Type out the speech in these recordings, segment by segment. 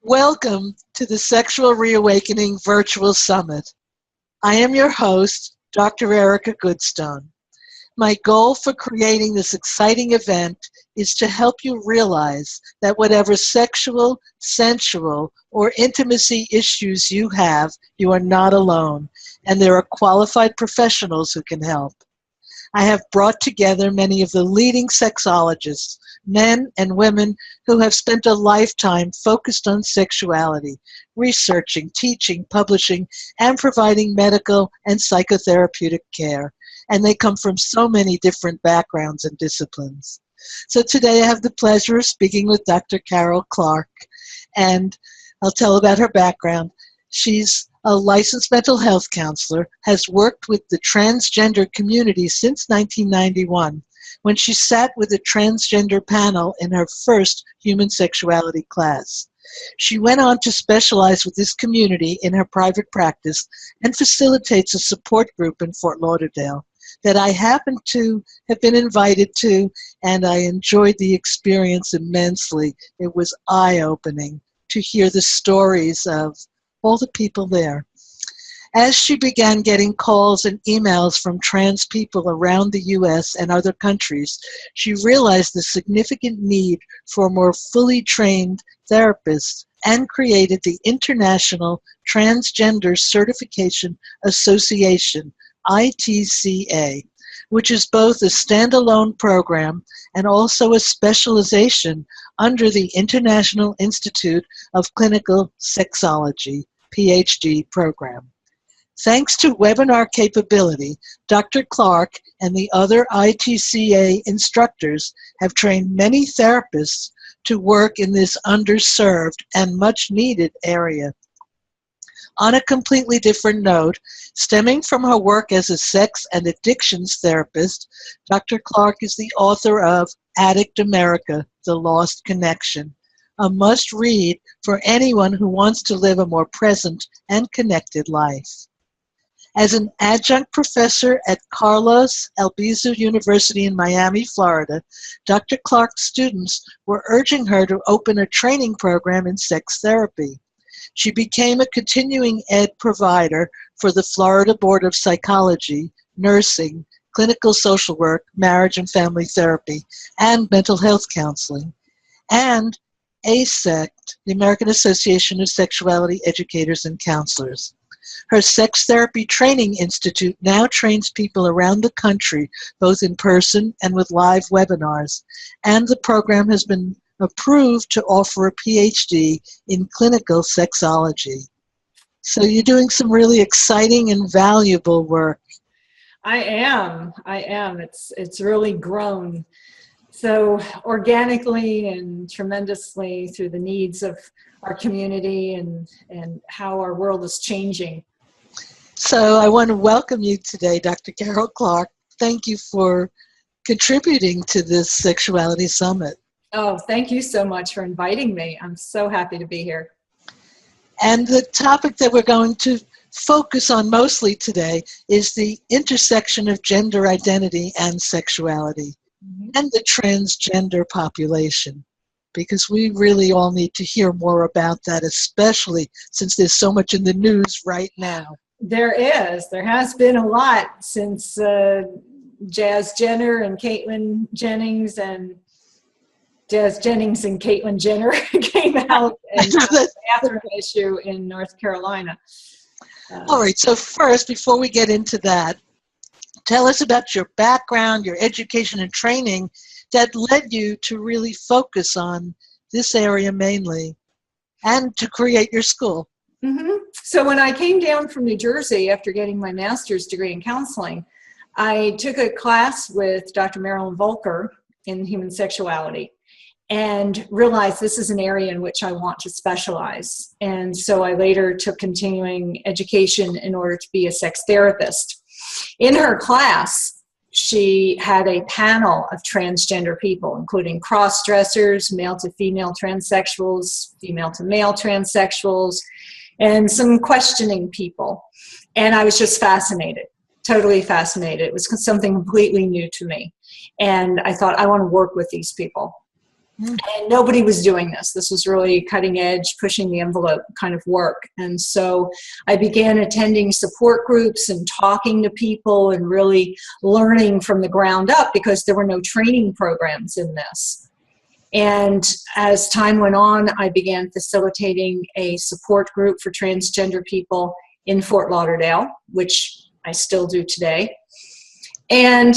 Welcome to the Sexual Reawakening Virtual Summit. I am your host, Dr. Erica Goodstone. My goal for creating this exciting event is to help you realize that whatever sexual, sensual, or intimacy issues you have, you are not alone, and there are qualified professionals who can help. I have brought together many of the leading sexologists, men and women who have spent a lifetime focused on sexuality, researching, teaching, publishing, and providing medical and psychotherapeutic care. And they come from so many different backgrounds and disciplines. So today I have the pleasure of speaking with Dr. Carol Clark, and I'll tell about her background. She's a licensed mental health counselor, has worked with the transgender community since 1991, when she sat with a transgender panel in her first human sexuality class. She went on to specialize with this community in her private practice and facilitates a support group in Fort Lauderdale that I happened to have been invited to, and I enjoyed the experience immensely. It was eye-opening to hear the stories of all the people there. As she began getting calls and emails from trans people around the U.S. and other countries, she realized the significant need for more fully trained therapists and created the International Transgender Certification Association, ITCA, which is both a standalone program and also a specialization under the International Institute of Clinical Sexology, PhD program. Thanks to webinar capability, Dr. Clark and the other ITCA instructors have trained many therapists to work in this underserved and much needed area. On a completely different note, stemming from her work as a sex and addictions therapist, Dr. Clark is the author of Addict America, The Lost Connection, a must-read for anyone who wants to live a more present and connected life. As an adjunct professor at Carlos Albizu University in Miami, Florida, Dr. Clark's students were urging her to open a training program in sex therapy. She became a continuing ed provider for the Florida Board of Psychology, Nursing, Clinical Social Work, Marriage and Family Therapy, and Mental Health Counseling, and ASECT, the American Association of Sexuality Educators and Counselors. Her Sex Therapy Training Institute now trains people around the country, both in person and with live webinars, and the program has been approved to offer a PhD in clinical sexology. So you're doing some really exciting and valuable work. I am. It's really grown so organically and tremendously through the needs of our community and how our world is changing. So I want to welcome you today, Dr. Carol Clark. Thank you for contributing to this Sexuality Summit. Oh, thank you so much for inviting me. I'm so happy to be here. And the topic that we're going to focus on mostly today is the intersection of gender identity and sexuality and the transgender population, because we really all need to hear more about that, especially since there's so much in the news right now. There has been a lot since Jazz Jenner and Caitlyn Jennings and Caitlyn Jenner came out and the bathroom issue in North Carolina. All right, so first, before we get into that, tell us about your background, your education and training that led you to really focus on this area mainly and to create your school. So when I came down from New Jersey after getting my master's degree in counseling, I took a class with Dr. Marilyn Volker in human sexuality and realized this is an area in which I want to specialize. And so I later took continuing education in order to be a sex therapist. In her class, she had a panel of transgender people, including cross-dressers, male to female transsexuals, female to male transsexuals, and some questioning people. And I was just fascinated, totally fascinated. It was something completely new to me. And I thought, I want to work with these people. And nobody was doing this. This was really cutting edge, pushing the envelope kind of work. And so I began attending support groups and talking to people and really learning from the ground up, because there were no training programs in this. And as time went on, I began facilitating a support group for transgender people in Fort Lauderdale, which I still do today. And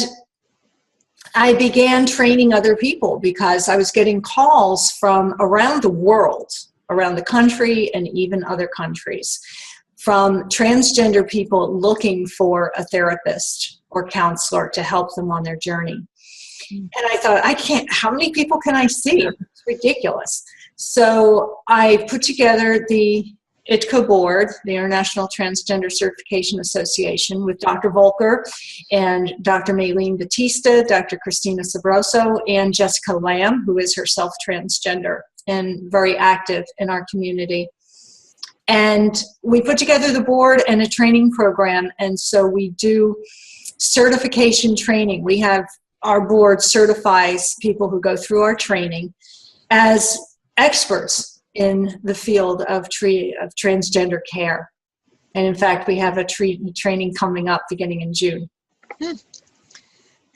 I began training other people because I was getting calls from around the world, around the country and even other countries, from transgender people looking for a therapist or counselor to help them on their journey. And I thought, how many people can I see? It's ridiculous. So I put together the ITCA board, the International Transgender Certification Association, with Dr. Volker and Dr. Maylene Batista, Dr. Christina Sabroso, and Jessica Lamb, who is herself transgender and very active in our community. And we put together the board and a training program, and so we do certification training. We have our board certifies people who go through our training as experts in the field of transgender care. And in fact, we have a training coming up beginning in June.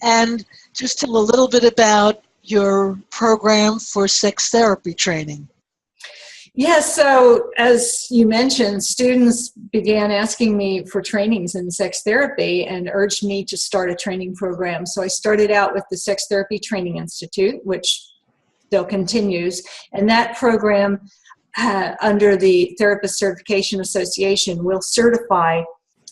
And just tell a little bit about your program for sex therapy training. Yes, so as you mentioned, students began asking me for trainings in sex therapy and urged me to start a training program. So I started out with the Sex Therapy Training Institute, which still continues, and that program under the Therapist Certification Association will certify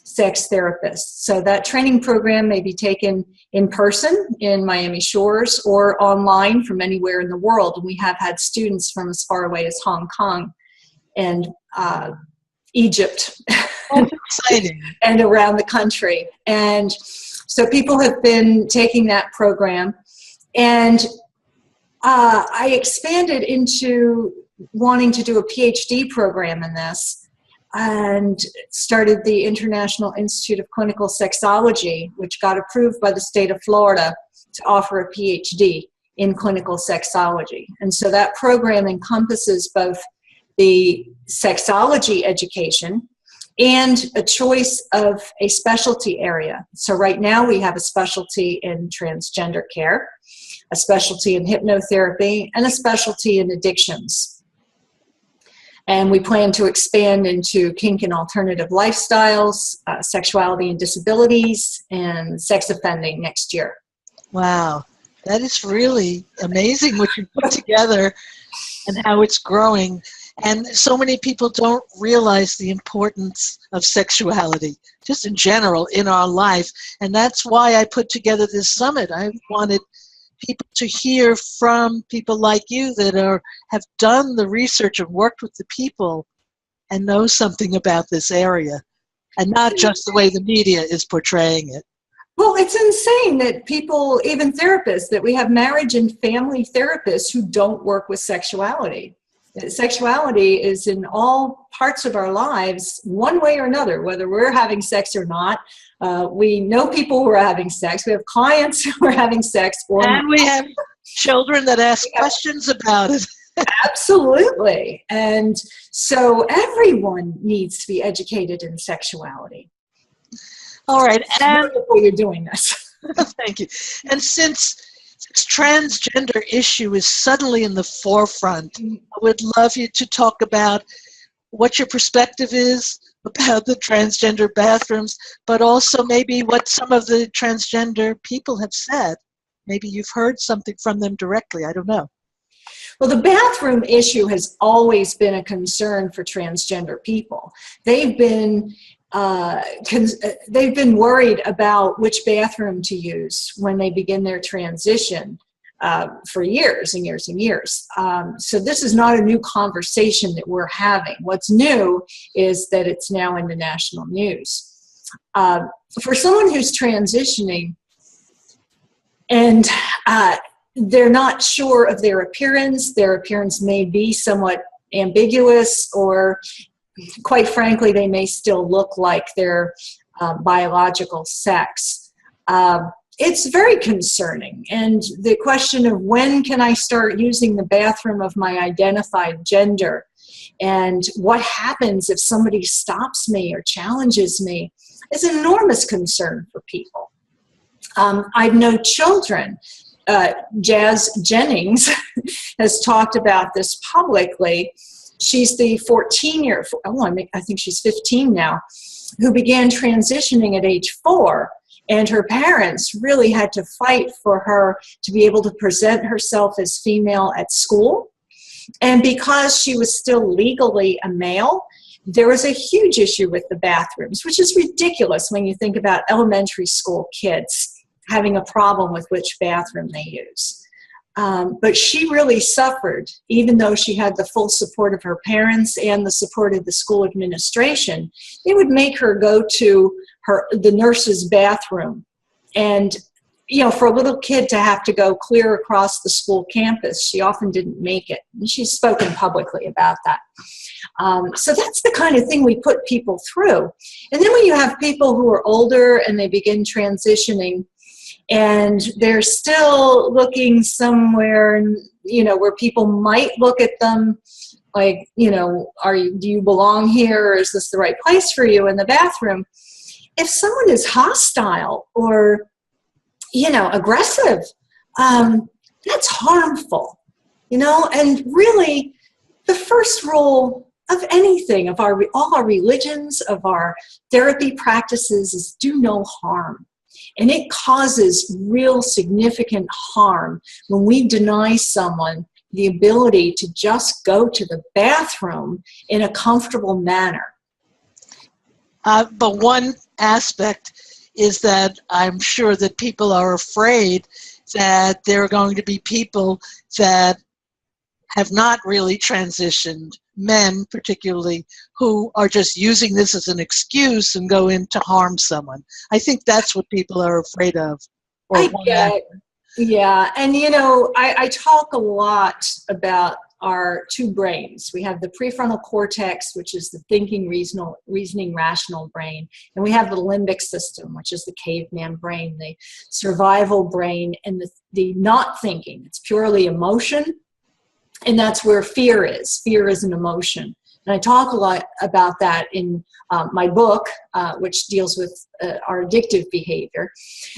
sex therapists. So that training program may be taken in person in Miami Shores or online from anywhere in the world. And we have had students from as far away as Hong Kong and Egypt. Oh, exciting. And around the country. And so people have been taking that program. And I expanded into wanting to do a PhD program in this and started the International Institute of Clinical Sexology, which got approved by the state of Florida to offer a PhD in clinical sexology. And so that program encompasses both the sexology education and a choice of a specialty area. So right now we have a specialty in transgender care, a specialty in hypnotherapy, and a specialty in addictions. And we plan to expand into kink and alternative lifestyles, sexuality and disabilities, and sex offending next year. Wow, that is really amazing what you put together and how it's growing. And so many people don't realize the importance of sexuality, just in general, in our life. And that's why I put together this summit. I wanted people to hear from people like you that have done the research and worked with the people and know something about this area, and not just the way the media is portraying it. Well, it's insane that people, even therapists, that we have marriage and family therapists who don't work with sexuality. Sexuality is in all parts of our lives, one way or another, whether we're having sex or not. We know people who are having sex. We have clients who are having sex. And we have children that ask questions about it. Absolutely. And so everyone needs to be educated in sexuality. All right. And you're doing this. Thank you. And since this transgender issue is suddenly in the forefront, I would love you to talk about what your perspective is about the transgender bathrooms, but also maybe what some of the transgender people have said. Maybe you've heard something from them directly. I don't know. Well, the bathroom issue has always been a concern for transgender people. They've been worried about which bathroom to use when they begin their transition for years and years and years. So this is not a new conversation that we're having. What's new is that it's now in the national news. For someone who's transitioning and they're not sure of their appearance may be somewhat ambiguous, or quite frankly, they may still look like their biological sex. it's very concerning. And the question of when can I start using the bathroom of my identified gender, and what happens if somebody stops me or challenges me, is an enormous concern for people. I know children. Jazz Jennings has talked about this publicly. She's the 14-year, I think she's 15 now, who began transitioning at age 4. And her parents really had to fight for her to be able to present herself as female at school. And because she was still legally a male, there was a huge issue with the bathrooms, which is ridiculous when you think about elementary school kids having a problem with which bathroom they use. But she really suffered, even though she had the full support of her parents and the support of the school administration. They would make her go to the nurse's bathroom. And, you know, for a little kid to have to go clear across the school campus, she often didn't make it. And she's spoken publicly about that. So that's the kind of thing we put people through. And then when you have people who are older and they begin transitioning, and they're still looking somewhere, you know, where people might look at them like, you know, do you belong here, or is this the right place for you in the bathroom? If someone is hostile or, you know, aggressive, that's harmful, you know. And really, the first rule of anything, of all our religions, of our therapy practices, is do no harm. And it causes real significant harm when we deny someone the ability to just go to the bathroom in a comfortable manner. But one aspect is that I'm sure that people are afraid that there are going to be people that have not really transitioned, men particularly, who are just using this as an excuse and go in to harm someone. I think that's what people are afraid of. Yeah, and you know, I talk a lot about our two brains. We have the prefrontal cortex, which is the thinking, reasoning, rational brain, and we have the limbic system, which is the caveman brain, the survival brain, and the not thinking. It's purely emotion. And that's where fear is. Fear is an emotion. And I talk a lot about that in my book, which deals with our addictive behavior.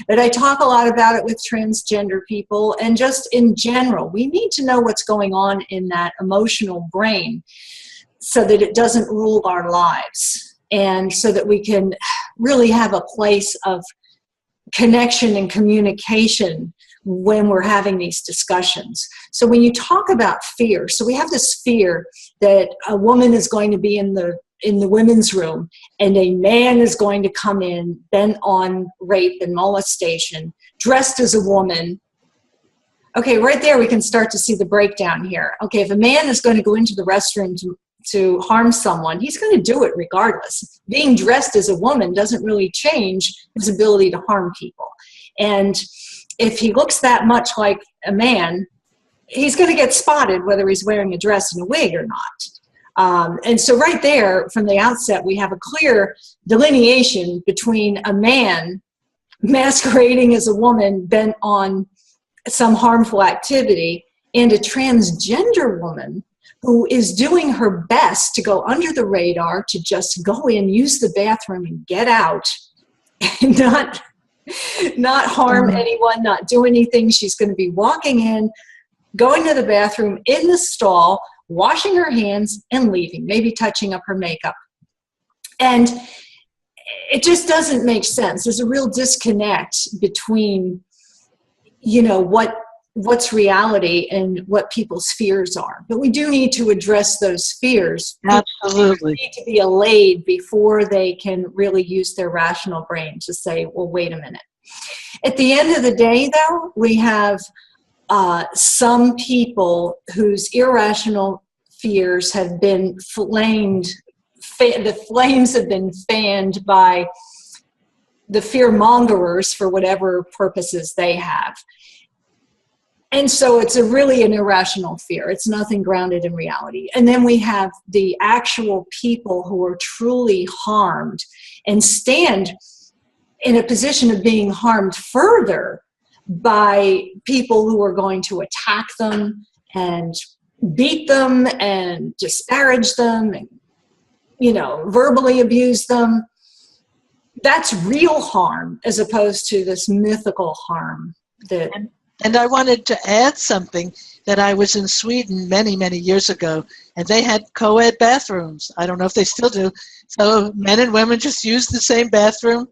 But I talk a lot about it with transgender people, and just in general. We need to know what's going on in that emotional brain so that it doesn't rule our lives, and so that we can really have a place of connection and communication when we're having these discussions. So when you talk about fear, so we have this fear that a woman is going to be in the women's room and a man is going to come in bent on rape and molestation, dressed as a woman. Okay, right there we can start to see the breakdown here. Okay, if a man is going to go into the restroom to harm someone, he's going to do it regardless. Being dressed as a woman doesn't really change his ability to harm people. And if he looks that much like a man, he's going to get spotted whether he's wearing a dress and a wig or not. And so right there, from the outset, we have a clear delineation between a man masquerading as a woman bent on some harmful activity and a transgender woman who is doing her best to go under the radar, to just go in, use the bathroom, and get out, and not harm anyone, not do anything. She's going to be walking in, going to the bathroom, in the stall, washing her hands, and leaving, maybe touching up her makeup. And it just doesn't make sense. There's a real disconnect between, you know, what's reality and what people's fears are. But we do need to address those fears. Absolutely. They need to be allayed before they can really use their rational brain to say, well, wait a minute. At the end of the day, though, we have some people whose irrational fears have been flamed. The flames have been fanned by the fear mongerers for whatever purposes they have. And so it's really an irrational fear. It's nothing grounded in reality. And then we have the actual people who are truly harmed and stand in a position of being harmed further by people who are going to attack them and beat them and disparage them and, verbally abuse them. That's real harm as opposed to this mythical harm that. And I wanted to add something, that I was in Sweden many, many years ago, and they had co-ed bathrooms. I don't know if they still do. So men and women just used the same bathroom.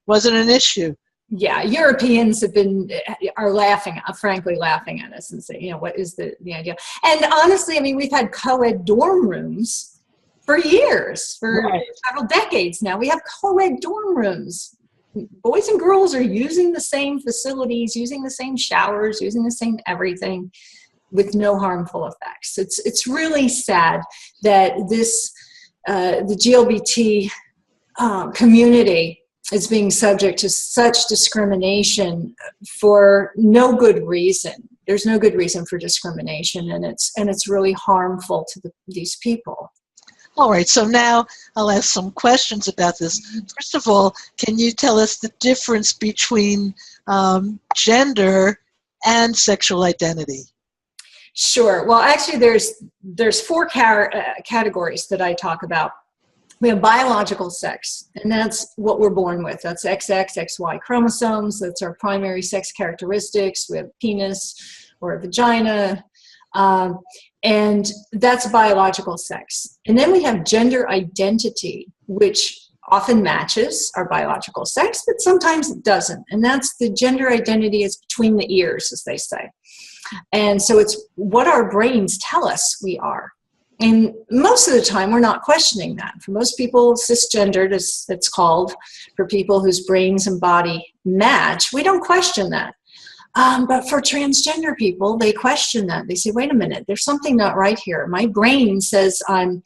Wasn't an issue. Yeah, Europeans are frankly laughing at us and say, what is the idea? And honestly, we've had co-ed dorm rooms for years, for several decades now. We have co-ed dorm rooms. Boys and girls are using the same facilities, using the same showers, using the same everything with no harmful effects. It's really sad that the GLBT community is being subject to such discrimination for no good reason. There's no good reason for discrimination, and it's really harmful to these people. All right, so now I'll ask some questions about this. First of all, can you tell us the difference between gender and sexual identity? Sure. Well, actually, there's four categories that I talk about. We have biological sex, and that's what we're born with. That's XX, XY chromosomes. That's our primary sex characteristics. We have penis or a vagina. And that's biological sex. And then we have gender identity, which often matches our biological sex, but sometimes it doesn't. And that's the gender identity is between the ears, as they say. And so it's what our brains tell us we are. And most of the time, we're not questioning that. For most people, cisgendered, as it's called, for people whose brains and body match, we don't question that. But for transgender people, they question that. They say, wait a minute, there's something not right here. My brain says I'm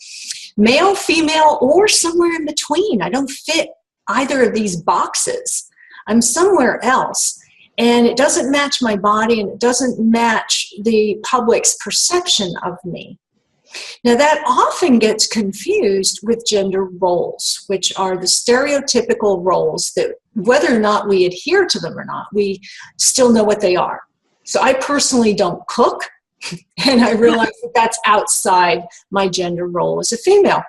male, female, or somewhere in between. I don't fit either of these boxes. I'm somewhere else. And it doesn't match my body, and it doesn't match the public's perception of me. Now, that often gets confused with gender roles, which are the stereotypical roles that, whether or not we adhere to them or not, we still know what they are. So I personally don't cook, and I realize that that's outside my gender role as a female.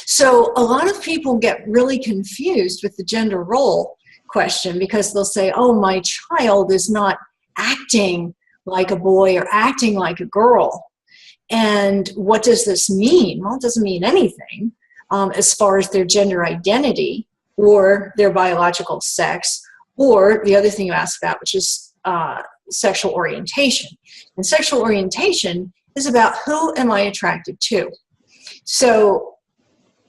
So a lot of people get really confused with the gender role question because they'll say, oh, my child is not acting like a boy or acting like a girl. And what does this mean? Well, it doesn't mean anything as far as their gender identity or their biological sex, or the other thing you asked about, which is sexual orientation. And sexual orientation is about who am I attracted to. So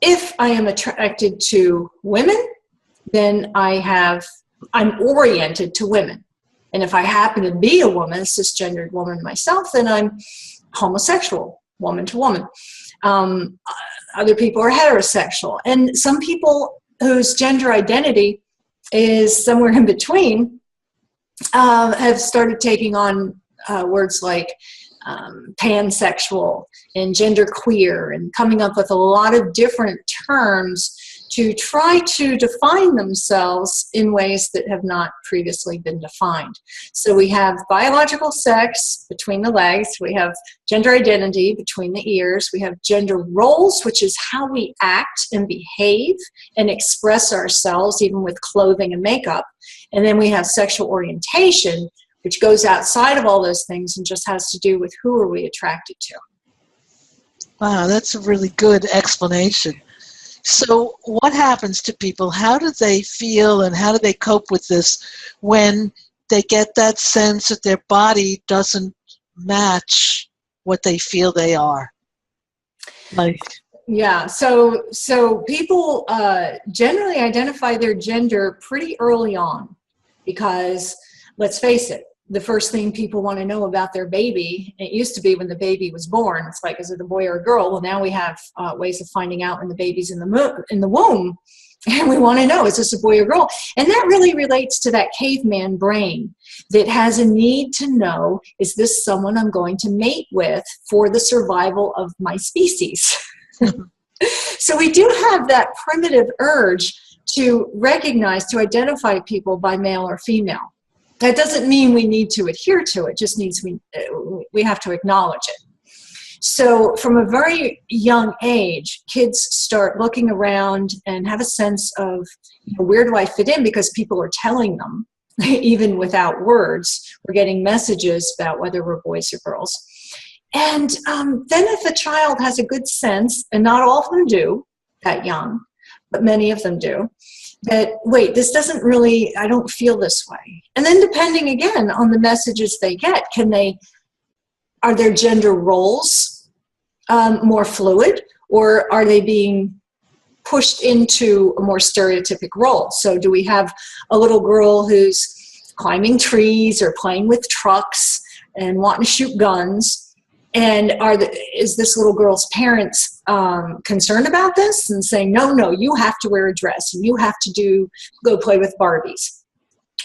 if I am attracted to women, then I'm oriented to women. And if I happen to be a woman, a cisgendered woman myself, then I'm homosexual, woman to woman. Other people are heterosexual. And some people whose gender identity is somewhere in between have started taking on words like pansexual and genderqueer, and coming up with a lot of different terms to try to define themselves in ways that have not previously been defined. So we have biological sex between the legs, we have gender identity between the ears, we have gender roles, which is how we act and behave and express ourselves even with clothing and makeup. And then we have sexual orientation, which goes outside of all those things and just has to do with who are we attracted to. Wow, that's a really good explanation. So what happens to people? How do they feel and how do they cope with this when they get that sense that their body doesn't match what they feel they are? Yeah, so people generally identify their gender pretty early on because, let's face it, the first thing people want to know about their baby, it used to be when the baby was born, it's like, is it a boy or a girl? Well, now we have ways of finding out when the baby's in the womb, and we want to know, is this a boy or girl? And that really relates to that caveman brain that has a need to know, is this someone I'm going to mate with for the survival of my species? So we do have that primitive urge to recognize, to identify people by male or female. That doesn't mean we need to adhere to it, just means we have to acknowledge it. So from a very young age, kids start looking around and have a sense of, where do I fit in? Because people are telling them, even without words. We're getting messages about whether we're boys or girls. And then if a child has a good sense, and not all of them do that young, but many of them do, that, wait, this doesn't really, I don't feel this way. And then depending again on the messages they get, are their gender roles more fluid, or are they being pushed into a more stereotypic role? So do we have a little girl who's climbing trees or playing with trucks and wanting to shoot guns? And is this little girl's parents concerned about this and saying, no, you have to wear a dress and you have to go play with Barbies?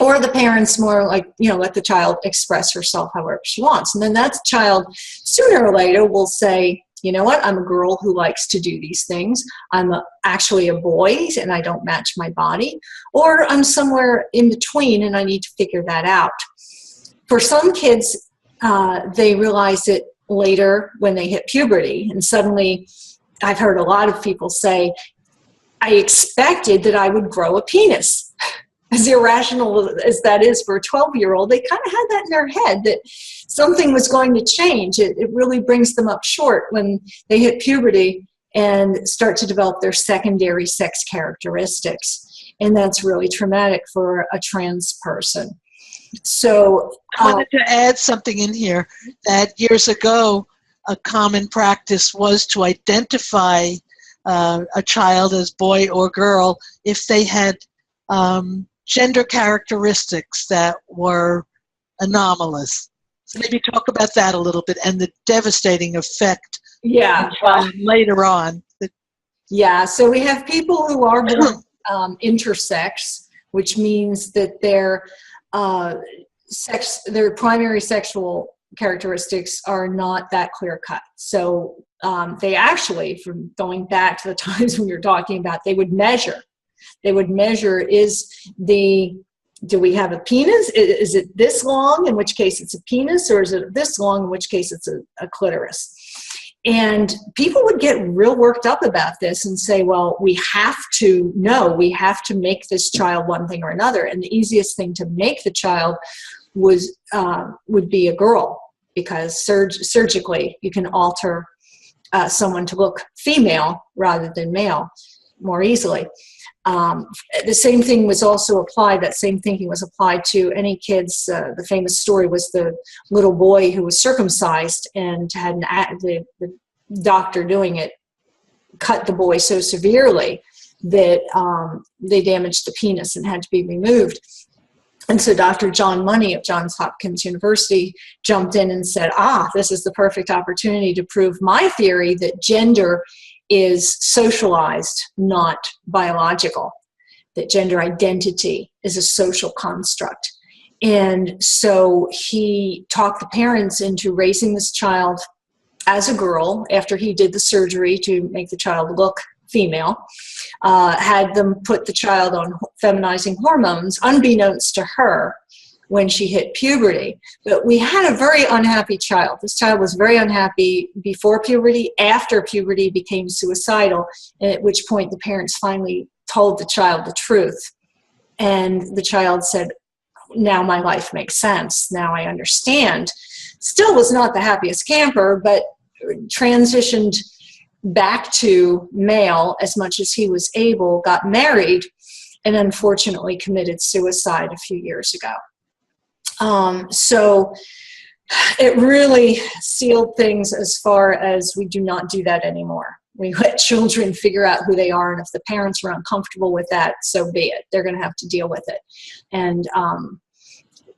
Or the parents more like, let the child express herself however she wants. And then that child sooner or later will say, you know what, I'm a girl who likes to do these things. I'm actually a boy and I don't match my body. Or I'm somewhere in between and I need to figure that out. For some kids, they realize it later when they hit puberty. And suddenly, I've heard a lot of people say, I expected that I would grow a penis. As irrational as that is for a 12-year-old, they kind of had that in their head that something was going to change. It really brings them up short when they hit puberty and start to develop their secondary sex characteristics. And that's really traumatic for a trans person. So I wanted to add something in here that years ago, a common practice was to identify a child as boy or girl if they had gender characteristics that were anomalous. So maybe talk about that a little bit and the devastating effect later on. Yeah, so we have people who are born intersex, which means that their primary sexual characteristics are not that clear cut. So they actually, from going back to the times when you're talking about, they would measure, do we have a penis? Is it this long, in which case it's a penis, or is it this long, in which case it's a clitoris? And people would get real worked up about this and say, well, we have to make this child one thing or another. And the easiest thing to make the child would be a girl, because surgically you can alter someone to look female rather than male more easily. The same thing was also applied, that same thinking was applied to any kids. The famous story was the little boy who was circumcised and had the doctor doing it cut the boy so severely that they damaged the penis and had to be removed. And so Dr. John Money of Johns Hopkins University jumped in and said, this is the perfect opportunity to prove my theory that gender is socialized, not biological, that gender identity is a social construct. And so he talked the parents into raising this child as a girl after he did the surgery to make the child look female, had them put the child on feminizing hormones, unbeknownst to her, when she hit puberty. But we had a very unhappy child. This child was very unhappy before puberty, after puberty became suicidal, at which point the parents finally told the child the truth. And the child said, now my life makes sense. Now I understand. Still was not the happiest camper, but transitioned back to male as much as he was able, got married, and unfortunately committed suicide a few years ago. So it really sealed things as far as we do not do that anymore. We let children figure out who they are, and if the parents are uncomfortable with that, so be it. They're going to have to deal with it and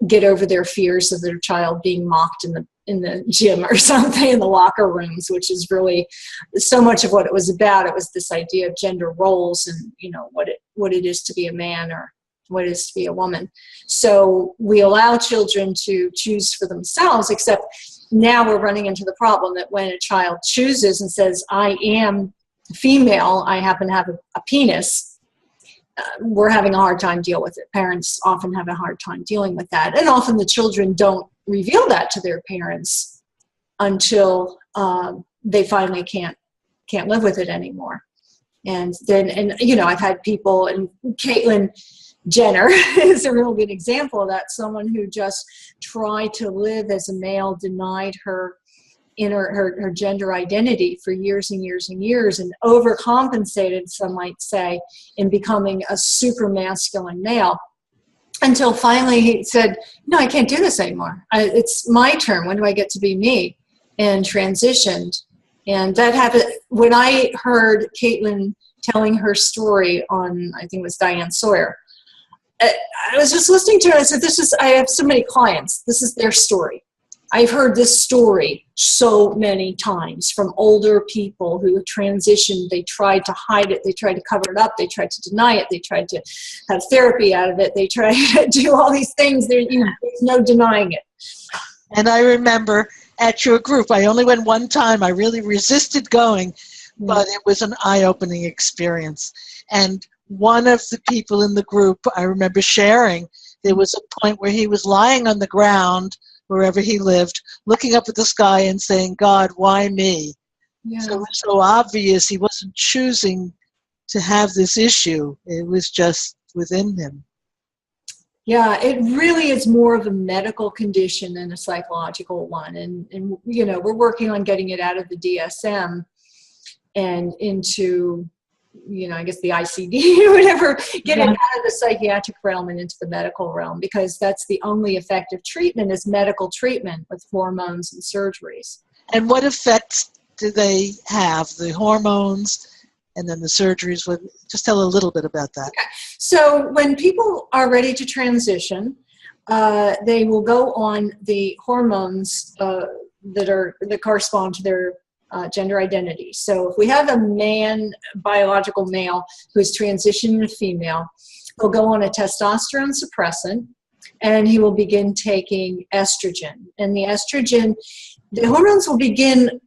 get over their fears of their child being mocked in the gym or something, in the locker rooms, which is really so much of what it was about. It was this idea of gender roles and, what it is to be a man or what it is to be a woman. So we allow children to choose for themselves, except now we're running into the problem that when a child chooses and says, I am female, I happen to have a penis, we're having a hard time dealing with it. Parents often have a hard time dealing with that. And often the children don't reveal that to their parents until they finally can't live with it anymore. And then, I've had people, and Caitlyn Jenner is a real good example of that. Someone who just tried to live as a male, denied her her gender identity for years and years and years, and overcompensated, some might say, in becoming a super masculine male, until finally he said, no, I can't do this anymore. It's my turn. When do I get to be me? And transitioned. And that happened when I heard Caitlyn telling her story on, I think it was Diane Sawyer. I was just listening to it. I said, I have so many clients. This is their story. I've heard this story so many times from older people who transitioned. They tried to hide it. They tried to cover it up. They tried to deny it. They tried to have therapy out of it. They tried to do all these things. There's no denying it. And I remember at your group, I only went one time. I really resisted going, but it was an eye-opening experience. And one of the people in the group, I remember sharing, there was a point where he was lying on the ground, wherever he lived, looking up at the sky and saying, God, why me? Yeah. So it was so obvious he wasn't choosing to have this issue. It was just within him. Yeah, it really is more of a medical condition than a psychological one. And we're working on getting it out of the DSM and into, I guess the ICD or whatever, get it out of the psychiatric realm and into the medical realm, because that's the only effective treatment is medical treatment with hormones and surgeries. And what effects do they have, the hormones and then the surgeries? Just tell a little bit about that. Okay. So when people are ready to transition, they will go on the hormones that correspond to their gender identity. So if we have a biological male who's transitioning to female, he'll go on a testosterone suppressant, and he will begin taking estrogen. And the hormones will begin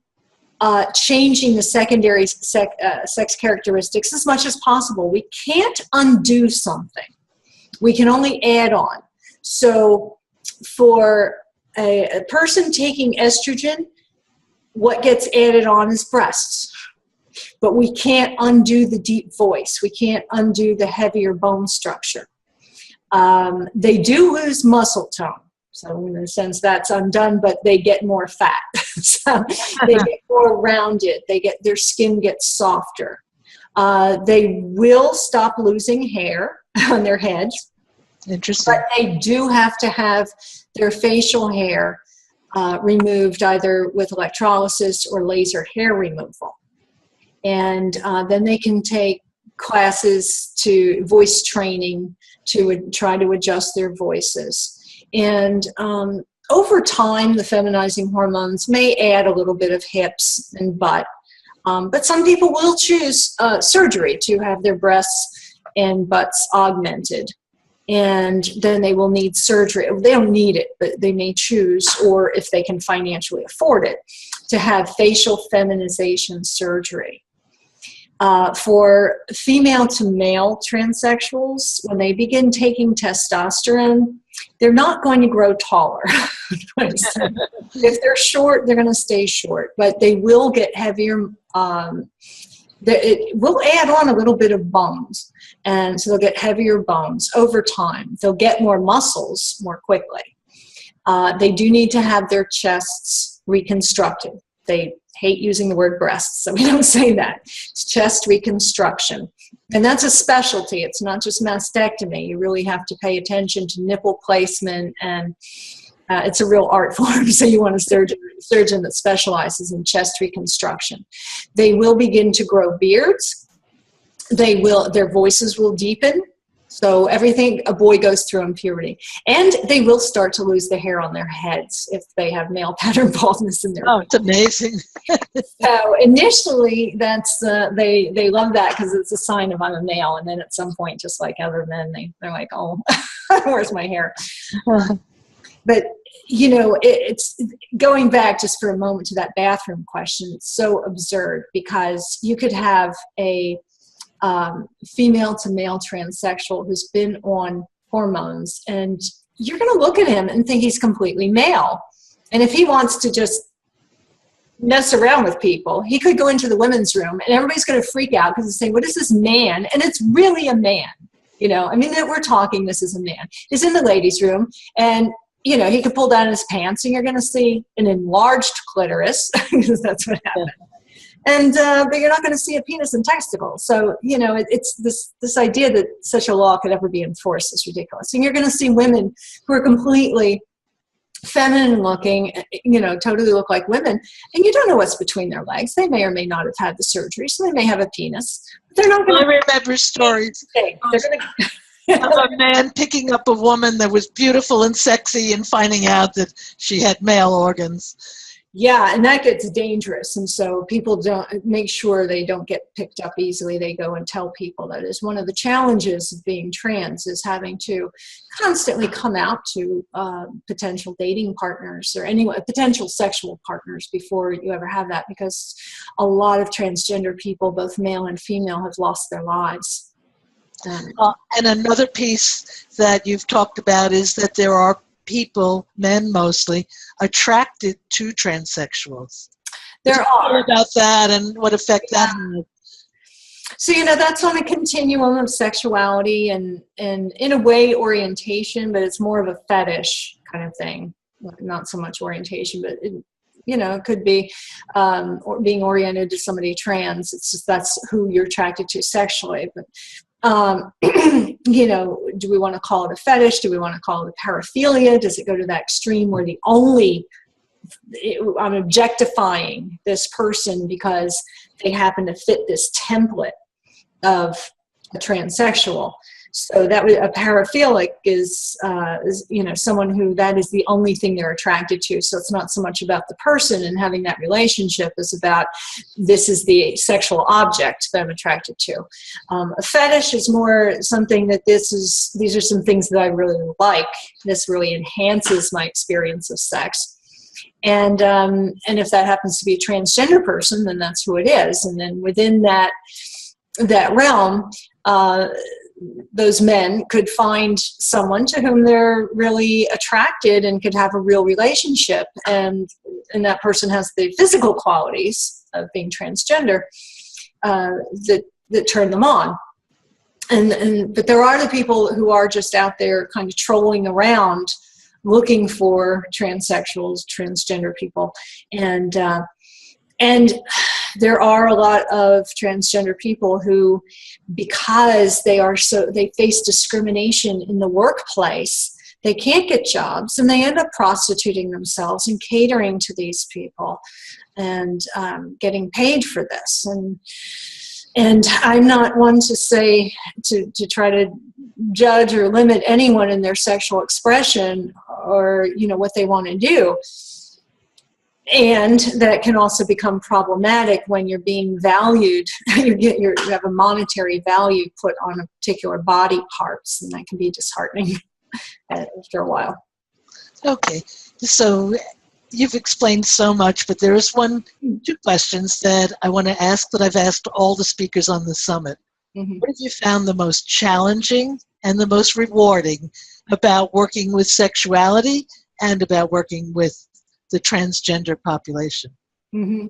changing the secondary sex characteristics as much as possible. We can't undo something. We can only add on. So for a person taking estrogen, what gets added on is breasts. But we can't undo the deep voice. We can't undo the heavier bone structure. They do lose muscle tone. So in a sense that's undone, but they get more fat. So they get more rounded. Their skin gets softer. They will stop losing hair on their heads. Interesting. But they do have to have their facial hair removed either with electrolysis or laser hair removal. And then they can take classes to voice training to try to adjust their voices. And over time, the feminizing hormones may add a little bit of hips and butt. But some people will choose surgery to have their breasts and butts augmented. And then they will need surgery. They don't need it, but they may choose, or if they can financially afford it, to have facial feminization surgery. For female to male transsexuals, when they begin taking testosterone, they're not going to grow taller. If they're short, they're going to stay short, but they will get heavier. It will add on a little bit of bones, and so they'll get heavier bones over time. They'll get more muscles more quickly. They do need to have their chests reconstructed. They hate using the word breasts, so we don't say that. It's chest reconstruction. And that's a specialty. It's not just mastectomy. You really have to pay attention to nipple placement, and it's a real art form, so you want a surgeon that specializes in chest reconstruction. They will begin to grow beards. Their voices will deepen. So everything a boy goes through in puberty. And they will start to lose the hair on their heads if they have male pattern baldness in their Oh, it's amazing. So initially, that's they love that because it's a sign of I'm a male. And then at some point, just like other men, they're like, oh, where's my hair? But, it's going back just for a moment to that bathroom question. It's so absurd because you could have a female to male transsexual who's been on hormones, and you're going to look at him and think he's completely male. And if he wants to just mess around with people, he could go into the women's room and everybody's going to freak out because they're saying, what is this man? And it's really a man. I mean, that we're talking, this is a man. He's in the ladies' room, and he could pull down his pants and you're going to see an enlarged clitoris because that's what happened. And but you're not going to see a penis and testicles. So it's this idea that such a law could ever be enforced is ridiculous. And you're going to see women who are completely feminine looking, totally look like women, and you don't know what's between their legs. They may or may not have had the surgery, so they may have a penis. But they're not going to. I remember stories of a man picking up a woman that was beautiful and sexy and finding out that she had male organs. Yeah, and that gets dangerous. And so people don't make sure they don't get picked up easily. They go and tell people. That is one of the challenges of being trans, is having to constantly come out to potential dating partners or potential sexual partners before you ever have that, because a lot of transgender people, both male and female, have lost their lives. And another piece that you've talked about is that there are people, men mostly, attracted to transsexuals. There are. About that and what effect that has. So, that's on a continuum of sexuality and in a way orientation, but it's more of a fetish kind of thing. Not so much orientation, but it could be or being oriented to somebody trans. It's just that's who you're attracted to sexually. But do we want to call it a fetish? Do we want to call it a paraphilia? Does it go to that extreme where I'm objectifying this person because they happen to fit this template of a transsexual? So that a paraphilic is someone who that is the only thing they're attracted to. So it's not so much about the person and having that relationship as about this is the sexual object that I'm attracted to. A fetish is more something that these are some things that I really like. This really enhances my experience of sex. And if that happens to be a transgender person, then that's who it is. And then within that realm, those men could find someone to whom they're really attracted and could have a real relationship, and that person has the physical qualities of being transgender that turn them on. But there are the people who are just out there kind of trolling around looking for transsexuals, transgender people, and there are a lot of transgender people who, because they face discrimination in the workplace, they can't get jobs, and they end up prostituting themselves and catering to these people and getting paid for this. And I'm not one to say to try to judge or limit anyone in their sexual expression or what they want to do. And that can also become problematic when you're being valued. You have a monetary value put on a particular body parts, and that can be disheartening after a while. Okay, so you've explained so much, but there is two questions that I want to ask that I've asked all the speakers on the summit. Mm-hmm. What have you found the most challenging and the most rewarding about working with sexuality and about working with the transgender population? Mm-hmm.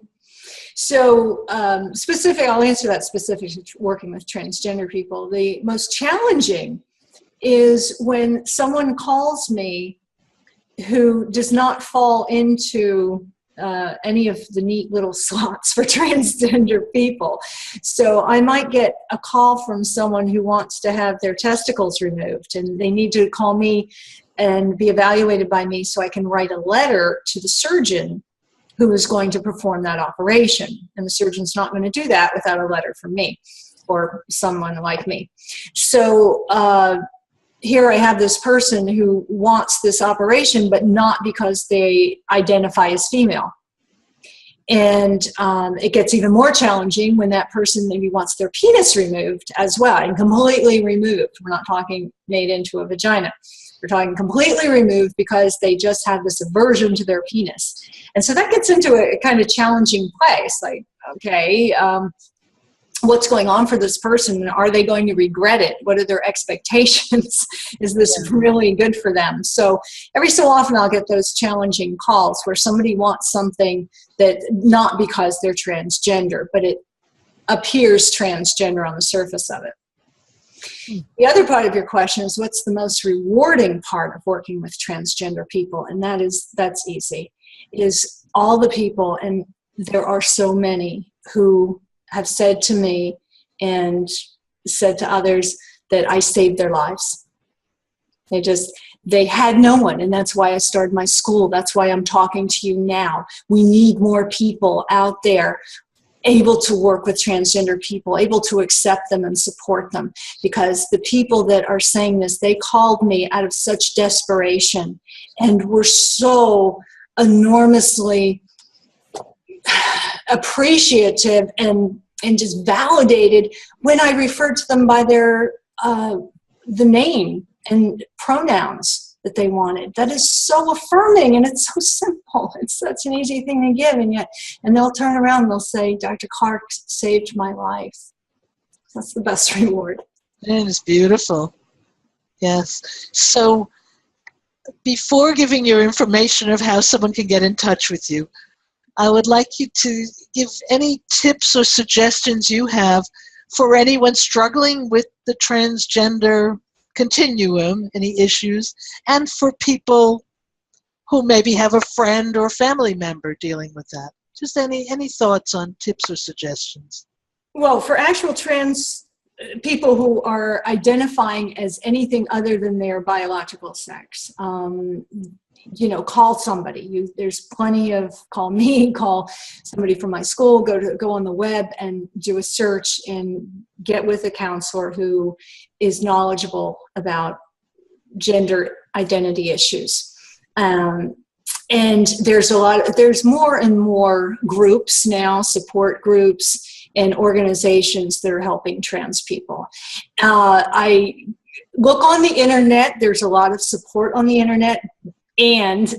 So I'll answer that specific to working with transgender people. The most challenging is when someone calls me who does not fall into any of the neat little slots for transgender people. So I might get a call from someone who wants to have their testicles removed, and they need to call me and be evaluated by me so I can write a letter to the surgeon who is going to perform that operation. And the surgeon's not going to do that without a letter from me or someone like me. So here I have this person who wants this operation, but not because they identify as female. And it gets even more challenging when that person maybe wants their penis removed as well, and completely removed. We're not talking made into a vagina. We're talking completely removed because they just have this aversion to their penis. And so that gets into a kind of challenging place. Like, okay, what's going on for this person, and are they going to regret it? What are their expectations? Is this really good for them? So every so often I'll get those challenging calls where somebody wants something that, not because they're transgender, but it appears transgender on the surface of it. The other part of your question is, what's the most rewarding part of working with transgender people? And that's easy. It is all the people, and there are so many, who have said to me and said to others that I saved their lives. They had no one, and that's why I started my school. That's why I'm talking to you now. We need more people out there able to work with transgender people, able to accept them and support them, because the people that are saying this, they called me out of such desperation and were so enormously appreciative and just validated when I referred to them by their the name and pronouns that they wanted. That is so affirming, and it's so simple. It's such an easy thing to give, and they'll turn around and they'll say, Dr. Clark saved my life. That's the best reward. It is beautiful. Yes. So before giving your information of how someone can get in touch with you, I would like you to give any tips or suggestions you have for anyone struggling with the transgender continuum, any issues, and for people who maybe have a friend or family member dealing with that. Just any thoughts on tips or suggestions? Well, for actual trans people who are identifying as anything other than their biological sex, call somebody. There's plenty of, call me, call somebody from my school, go on the web and do a search and get with a counselor who is knowledgeable about gender identity issues. And there's more and more groups now, support groups and organizations that are helping trans people. I look on the internet. There's a lot of support on the internet, and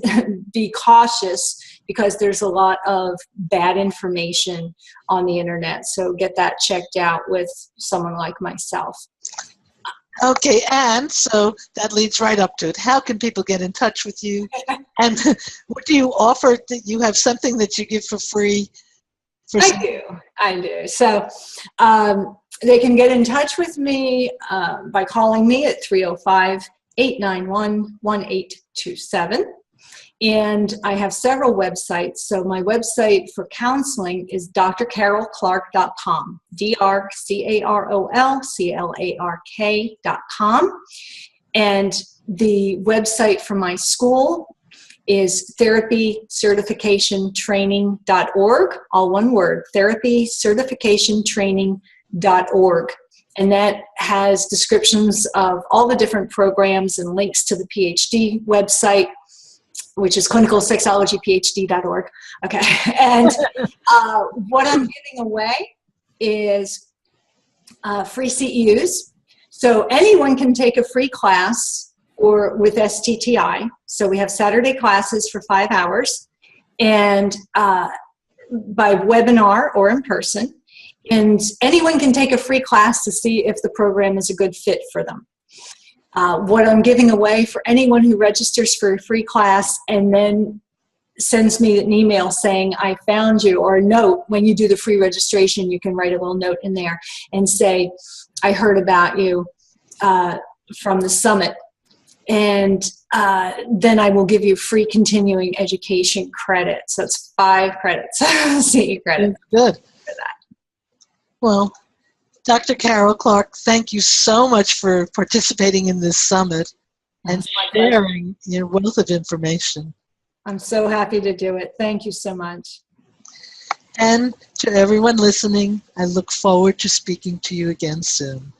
be cautious because there's a lot of bad information on the internet. So get that checked out with someone like myself. Okay, and so that leads right up to it. How can people get in touch with you? And what do you offer? You have something that you give for free? I do. So they can get in touch with me by calling me at 305-891-1827. And I have several websites. So my website for counseling is drcarolclark.com, drcarolclark.com. And the website for my school is therapycertificationtraining.org, all one word, therapycertificationtraining.org. And that has descriptions of all the different programs and links to the PhD website, which is clinicalsexologyphd.org. Okay. And what I'm giving away is free CEUs. So anyone can take a free class or with STTI. So we have Saturday classes for 5 hours, and by webinar or in person. And anyone can take a free class to see if the program is a good fit for them. What I'm giving away for anyone who registers for a free class and then sends me an email saying, I found you, or a note, when you do the free registration, you can write a little note in there and say, I heard about you from the summit. And then I will give you free continuing education credit. So it's 5 credits, CE credit. Good. For that. Well, Dr. Carol Clark, thank you so much for participating in this summit and sharing your wealth of information. I'm so happy to do it. Thank you so much. And to everyone listening, I look forward to speaking to you again soon.